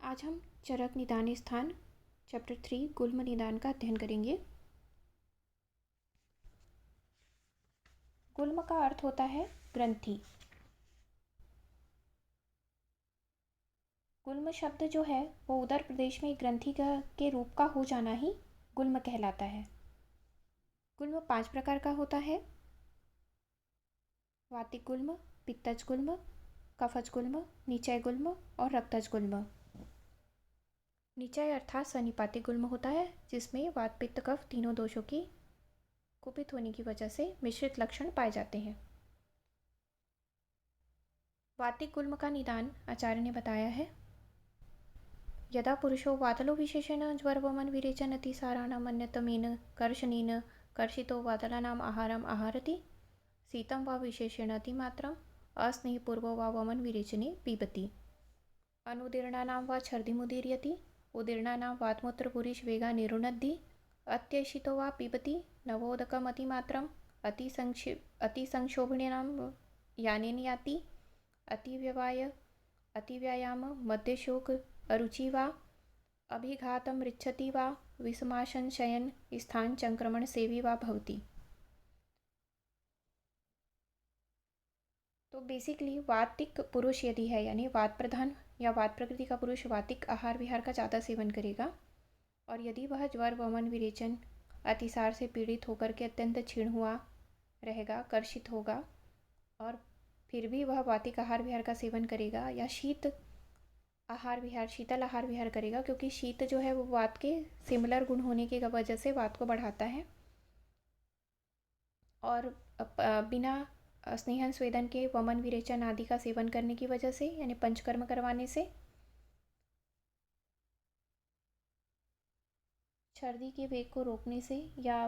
आज हम चरक निदान स्थान चैप्टर 3 गुल्म निदान का अध्ययन करेंगे। गुल्म का अर्थ होता है ग्रंथि। गुल्म शब्द जो है वो उदर प्रदेश में ग्रंथि के रूप का हो जाना ही गुल्म कहलाता है। गुल्म 5 प्रकार का होता है: वातिक गुल्म, पित्तज गुल्म, कफज गुल्म, निचय गुल्म और रक्तज गुल्म। निचय अर्थात सनिपातिक गुल्म होता है, जिसमें वात पित्त कफ तीनों दोषों की कुपित होने की वजह से मिश्रित लक्षण पाए जाते हैं। वातिक गुल्म का निदान आचार्य ने बताया है: यदा पुरुषो वातलो विशेषेण ज्वरवमन विरेचन अतिसाराणाम अन्यतमेन कर्षणेन कर्षितो वातलानाम आहारम आहारति शीतं वा विशेषेण अतिमात्रम अस्नेहपूर्वो वा वमन विरेचने पिबति अनुदीर्णानां वा छर्दिमुदीर्यति उदीर्णानां वातमूत्रपुरीश वेगा निरुणद्धि अत्यशितो वा पिबति नवोदकम अतिमात्रम अतिसंक्षोभणीनां यानेन याति अतिव्यवाय अतिव्यायाम मध्यशोक अरुचि वा अभिघातं ऋच्छति वा विषमाशन शयन स्थान संक्रमण सेवी वा भवति। तो बेसिकली वातिक पुरुष यदि है, यानी वात प्रधान या वात प्रकृति का पुरुष वातिक आहार विहार का ज़्यादा सेवन करेगा और यदि वह ज्वर वमन विरेचन अतिसार से पीड़ित होकर के अत्यंत क्षीण हुआ रहेगा, कर्षित होगा और फिर भी वह वातिक आहार विहार का सेवन करेगा या शीतल आहार विहार करेगा, क्योंकि शीत जो है वो वात के सिमिलर गुण होने की वजह से वात को बढ़ाता है और बिना स्नेहन स्वेदन के वमन विरेचन आदि का सेवन करने की वजह से, यानी पंचकर्म करवाने से छर्दी के वेग को रोकने से या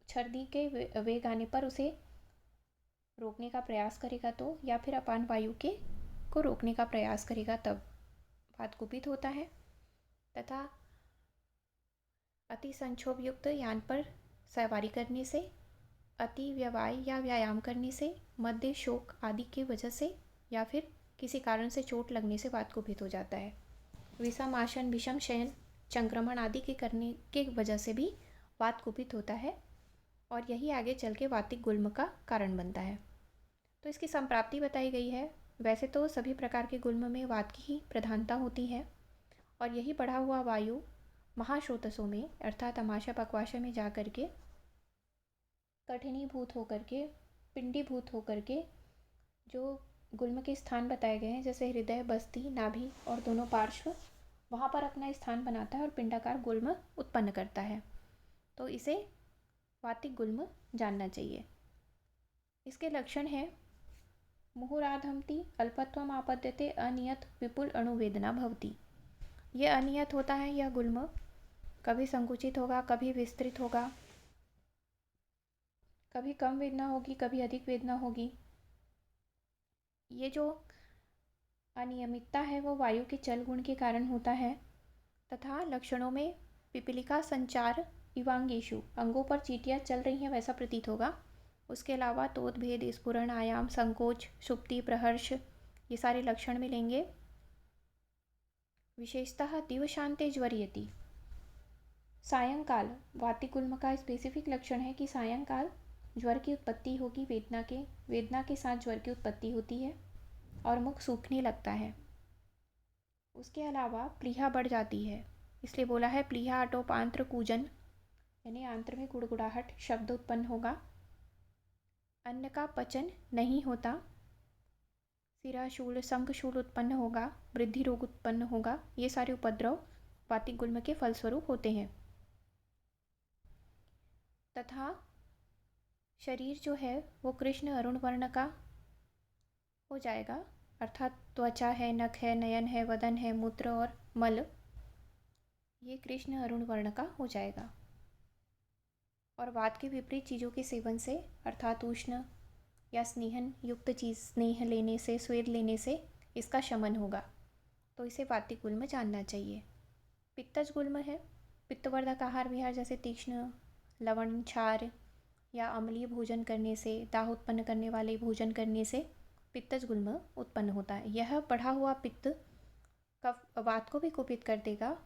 छर्दी के वेग आने पर उसे रोकने का प्रयास करेगा तो, या फिर अपान वायु के को रोकने का प्रयास करेगा तब वात कुपित होता है। तथा अति संक्षोभ युक्त यान पर सवारी करने से, अति व्यवाय या व्यायाम करने से, मध्य शोक आदि की वजह से या फिर किसी कारण से चोट लगने से वात कुपित हो जाता है। विषम आसन, विषम शयन, संक्रमण आदि के करने के वजह से भी वात कुपित होता है और यही आगे चल के वातिक गुल्म का कारण बनता है। तो इसकी संप्राप्ति बताई गई है। वैसे तो सभी प्रकार के गुल्म में वात की ही प्रधानता होती है और यही बढ़ा हुआ वायु महाश्रोतसों में अर्थात अमाशय पक्वाशय में जा कर के कठिनीभूत होकर के, पिंडीभूत होकर के जो गुल्म के स्थान बताए गए हैं, जैसे हृदय, बस्ती, नाभि और दोनों पार्श्व, वहाँ पर अपना स्थान बनाता है और पिंडाकार गुल्म उत्पन्न करता है। तो इसे वातिक गुल्म जानना चाहिए। इसके लक्षण है: मुहुराधमति अल्पत्वम आपद्यते अनियत विपुल अणुवेदना भवति। ये अनियत होता है यह गुल्म, कभी संकुचित होगा, कभी विस्तृत होगा, कभी कम वेदना होगी, कभी अधिक वेदना होगी। ये जो अनियमितता है वो वायु के चल गुण के कारण होता है। तथा लक्षणों में पिपीलिका संचार इवांगेशु, अंगों पर चींटियाँ चल रही हैं वैसा प्रतीत होगा। उसके अलावा तोत भेद, स्फुरण, आयाम, संकोच, सुप्ति, प्रहर्ष, ये सारे लक्षण मिलेंगे। विशेषतः दिवशांते ज्वरियति। सायंकाल वातिक गुल्म का स्पेसिफिक लक्षण है कि सायंकाल ज्वर की उत्पत्ति होगी, वेदना के साथ ज्वर की उत्पत्ति होती है और मुख सूखने लगता है। उसके अलावा प्लीहा बढ़ जाती है, इसलिए बोला है प्लीहा अटोप आंत्र कूजन, यानी आंत्र में गुड़गुड़ाहट शब्द उत्पन्न होगा। अन्न का पचन नहीं होता, सिराशूल, संघशूल उत्पन्न होगा, वृद्धि रोग उत्पन्न होगा। ये सारे उपद्रव वातिक गुल्म के फलस्वरूप होते हैं। तथा शरीर जो है वो कृष्ण अरुण वर्ण का हो जाएगा, अर्थात त्वचा है, नख है, नयन है, वदन है, मूत्र और मल, ये कृष्ण अरुण वर्ण का हो जाएगा। और वात के विपरीत चीज़ों के सेवन से, अर्थात उष्ण या स्नेहन युक्त चीज़, स्नेह लेने से, स्वेद लेने से इसका शमन होगा। तो इसे वातिक गुल्म जानना चाहिए। पित्तज गुल्म है, पित्तवर्धक आहार विहार जैसे तीक्ष्ण, लवण, क्षार या अम्लीय भोजन करने से, दाह उत्पन्न करने वाले भोजन करने से पित्तज गुल्म उत्पन्न होता है। यह बढ़ा हुआ पित्त कफ वात को भी कुपित कर देगा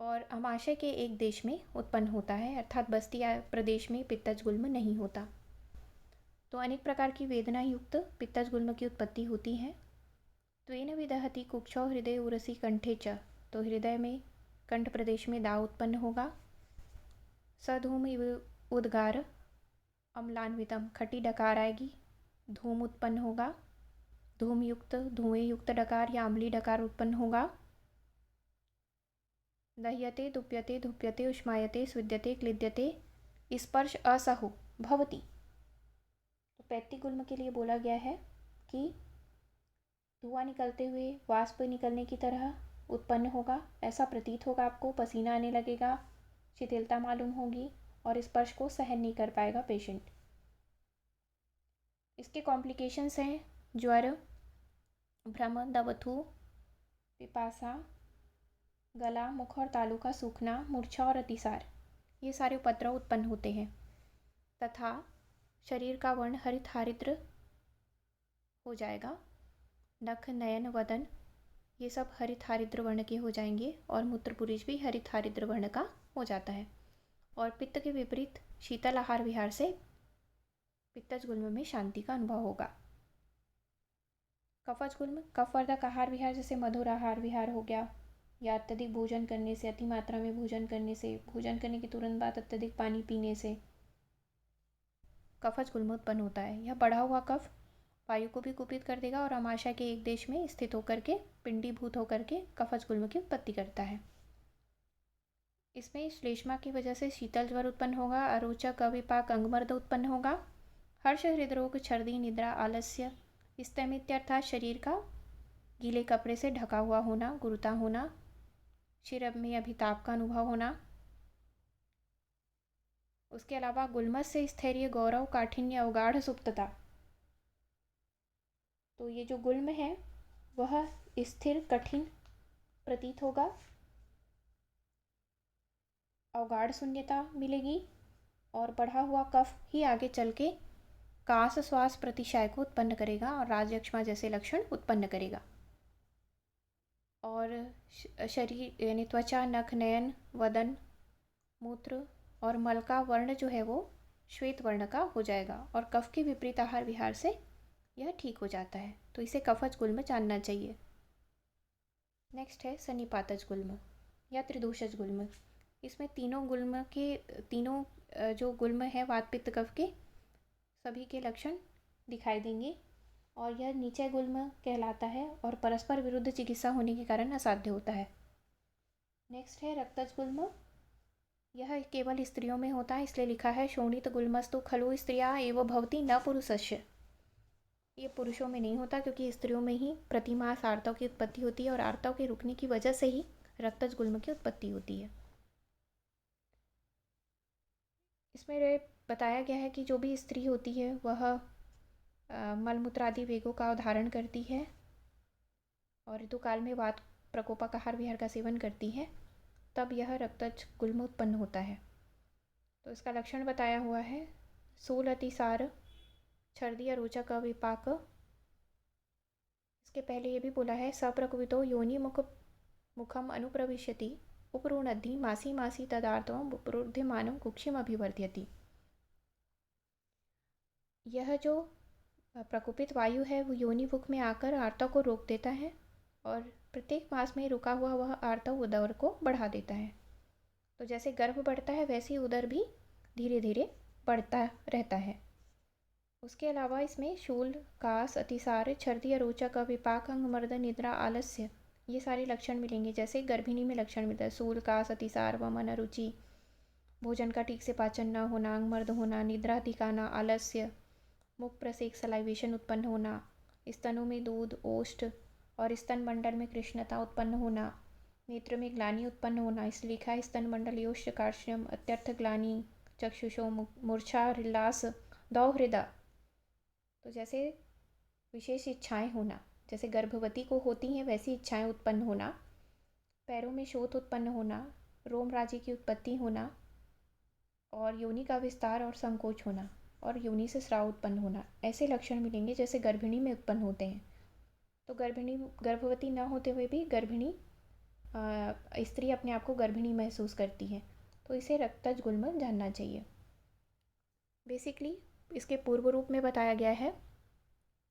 और अमाशय के एक देश में उत्पन्न होता है, अर्थात बस्ती प्रदेश में पित्तज गुल्म नहीं होता। तो अनेक प्रकार की वेदना युक्त पित्तज गुल्म की उत्पत्ति होती है। त्वेन विदहति कुक्षौ हृदय उरसी कंठे च, तो हृदय में कंठ प्रदेश में दाव उत्पन्न होगा। सधूम इव उद्गार अम्लान्वितम, खटी डकार आएगी, धूम उत्पन्न होगा। धूम युक्त धुएं युक्त डकार या अम्ली डकार उत्पन्न होगा। दह्यते दुप्यते धुप्यते उष्मायते स्विद्यते क्लिद्यते स्पर्श असहो भवति। तो पैत्ती गुल्म के लिए बोला गया है कि धुआं निकलते हुए वाष्प निकलने की तरह उत्पन्न होगा, ऐसा प्रतीत होगा आपको, पसीना आने लगेगा, शिथिलता मालूम होगी और स्पर्श को सहन नहीं कर पाएगा पेशेंट। इसके कॉम्प्लिकेशंस हैं ज्वर, भ्रम, दवथु, पिपासा, गला, मुख और तालू का सूखना, मूर्छा और अतिसार, ये सारे उपद्रव उत्पन्न होते हैं। तथा शरीर का वर्ण हरित हरिद्र हो जाएगा। नख, नयन, वदन ये सब हरित हरिद्र वर्ण के हो जाएंगे और मूत्रपुरीज भी हरित हरिद्र वर्ण का हो जाता है। और पित्त के विपरीत शीतल आहार विहार से पित्तज गुल्म में शांति का अनुभव होगा। कफज गुल्म, कफवर्धक आहार विहार जैसे मधुर आहार विहार हो गया, या अत्यधिक भोजन करने से, अति मात्रा में भोजन करने से, भोजन करने के तुरंत बाद अत्यधिक पानी पीने से कफज गुल्म उत्पन्न होता है। यह बढ़ा हुआ कफ वायु को भी कुपित कर देगा और अमाशय के एक देश में स्थित होकर के पिंडीभूत होकर के कफज गुल्म की उत्पत्ति करता है। इसमें श्लेष्मा की वजह से शीतल ज्वर उत्पन्न होगा, अरोचक, अविपाक, अंगमर्द उत्पन्न होगा। हर्ष, हृदरोग, छर्दी, निद्रा, आलस्य, स्तैमित्य अर्थात शरीर का गीले कपड़े से ढका हुआ होना, गुरुता होना, शिर में अभिताप का अनुभव होना। उसके अलावा गुल्मस से स्थैर्य, गौरव, काठिन्य, अवगाढ़ सुप्तता। तो ये जो गुल्म है वह स्थिर कठिन प्रतीत होगा, अवगाढ़ शून्यता मिलेगी और बढ़ा हुआ कफ ही आगे चल के कास, श्वास, प्रतिशय को उत्पन्न करेगा और राजयक्ष्मा जैसे लक्षण उत्पन्न करेगा। और शरीर यानी त्वचा, नख, नयन, वदन, मूत्र और मल का वर्ण जो है वो श्वेत वर्ण का हो जाएगा और कफ के विपरीत आहार विहार से यह ठीक हो जाता है। तो इसे कफज गुल्म जानना चाहिए। नेक्स्ट है सन्निपातज गुल्म या त्रिदोषज गुल्म। इसमें तीनों जो गुल्म है वात पित्त कफ के सभी के लक्षण दिखाई देंगे और यह नीचे गुल्म कहलाता है और परस्पर विरुद्ध चिकित्सा होने के कारण असाध्य होता है। नेक्स्ट है रक्तज गुल्म। यह केवल स्त्रियों में होता है, इसलिए लिखा है शोणित गुल्मस्तु खलु स्त्रिया एवं भवती न पुरुषस्य। ये पुरुषों में नहीं होता क्योंकि स्त्रियों में ही प्रतिमास आर्तव की उत्पत्ति होती है और आर्तव के रुकने की वजह से ही रक्तज गुल्म की उत्पत्ति होती है। इसमें बताया गया है कि जो भी स्त्री होती है वह मलमूत्र आदि वेगों का धारण करती है और ऋतुकाल में वात प्रकोपक आहार विहार का सेवन करती है, तब यह रक्तज गुल्म उत्पन्न होता है। तो इसका लक्षण बताया हुआ है सूल, अतिसार, छर्दी, अरोचक, अविपाक। इसके पहले ये भी बोला है सप्रकुवितो योनि मुखम अनुप्रविशति उपरुणद्धि मासी मासी तदार्थम उपरुध्यमानम कुक्षिम अभिवर्ध्यति। यह जो प्रकोपित वायु है वो योनि मुख में आकर आर्तव को रोक देता है और प्रत्येक मास में रुका हुआ वह आर्तव उदर को बढ़ा देता है। तो जैसे गर्भ बढ़ता है वैसे ही उदर भी धीरे धीरे बढ़ता रहता है। उसके अलावा इसमें शूल, कास, अतिसार, छर्दी, अरोचक, अविपाक, अंगमर्द, निद्रा, आलस्य ये सारे लक्षण मिलेंगे। जैसे गर्भिणी में लक्षण मिलता है सूल, कास, अतिसार, वमन, अरुचि, भोजन का ठीक से पाचन न होना, अंगमर्द होना, निद्रा दिखाना, आलस्य, मुख प्रसेक सलाइवेशन उत्पन्न होना, स्तनों में दूध, ओष्ठ और स्तन मंडल में कृष्णता उत्पन्न होना, नेत्र में ग्लानि उत्पन्न होना। इसलिए लिखा है स्तन मंडल योष्ठ कार्श्यम अत्यर्थ ग्लानि चक्षुषो मूर्छा हृल्लास दौहृदा। तो जैसे विशेष इच्छाएं होना, जैसे गर्भवती को होती हैं वैसी इच्छाएं उत्पन्न होना, पैरों में शोथ उत्पन्न होना, रोम राज्य की उत्पत्ति होना और योनि का विस्तार और संकोच होना और योनि से स्राव उत्पन्न होना, ऐसे लक्षण मिलेंगे जैसे गर्भिणी में उत्पन्न होते हैं। तो गर्भवती न होते हुए भी गर्भिणी स्त्री अपने आप को गर्भिणी महसूस करती है, तो इसे रक्तज गुल्म जानना चाहिए। बेसिकली इसके पूर्व रूप में बताया गया है,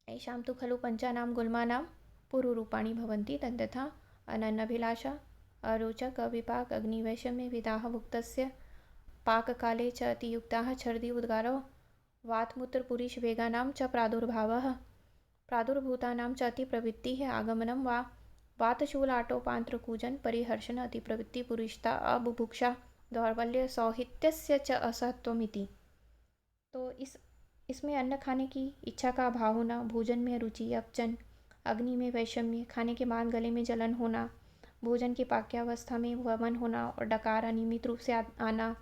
ऐशाम तो खलु पंचानाम गुल्मानाम पूर्वरूपाणि भवन्ति तद्यथा अनन्नाभिलाषा अरोचक अविपाक अग्निवैषम्य विदाह भुक्तस्य पाककाले च अतियुक्ताः छर्दि उद्गारो वातमूत्रपुरीश वेगानां च प्रादुर्भावः प्रादुर्भूतानां च अतिप्रवृत्तिः आगमनं वा वातशूलाटोपान्त्रकूजन परिहर्षण अतिप्रवृत्ति पुरुषता अबुभुक्षा दौर्बल्य सौहित्यस्य च असहत्वमिति। तो इसमें अन्न खाने की इच्छा का अभाव होना, भोजन में रुचि, अपचन, अग्नि में वैषम्य, खाने के बाद गले में जलन होना, भोजन की पाक्यावस्था में वमन होना और डकार अनियमित रूप से आना,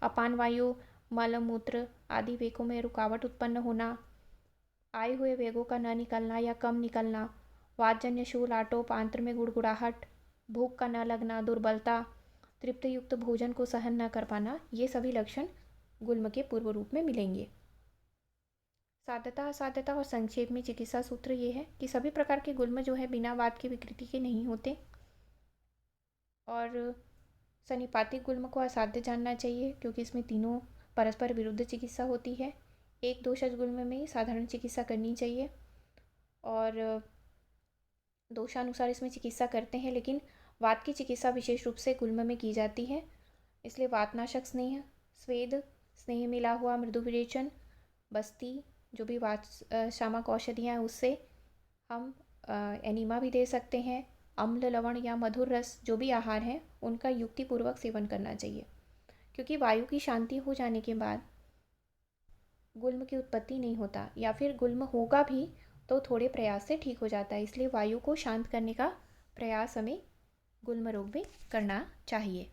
अपान वायु, मल मूत्र आदि वेगों में रुकावट उत्पन्न होना, आए हुए वेगों का न निकलना या कम निकलना, वातजन्य शूल आटोप आंत्र में गुड़गुड़ाहट, भूख का न लगना, दुर्बलता, तृप्त युक्त भोजन को सहन न कर पाना, ये सभी लक्षण गुल्म के पूर्व रूप में मिलेंगे। साध्यता असाध्यता और संक्षेप में चिकित्सा सूत्र ये है कि सभी प्रकार के गुल्म जो है बिना वात की विकृति के नहीं होते और सन्निपातिक गुल्म को असाध्य जानना चाहिए क्योंकि इसमें तीनों परस्पर विरुद्ध चिकित्सा होती है। एक दोषज गुल्म में साधारण चिकित्सा करनी चाहिए और दोषानुसार इसमें चिकित्सा करते हैं, लेकिन वात की चिकित्सा विशेष रूप से गुल्म में की जाती है। इसलिए वातनाशक स्नेह, स्वेद, स्नेह मिला हुआ मृदु विरेचन, बस्ती, जो भी वात शामक औषधियाँ हैं उससे हम एनीमा भी दे सकते हैं। अम्ल, लवण या मधुर रस जो भी आहार हैं उनका युक्तिपूर्वक सेवन करना चाहिए क्योंकि वायु की शांति हो जाने के बाद गुल्म की उत्पत्ति नहीं होता या फिर गुल्म होगा भी तो थोड़े प्रयास से ठीक हो जाता है। इसलिए वायु को शांत करने का प्रयास हमें गुल्म रोग में करना चाहिए।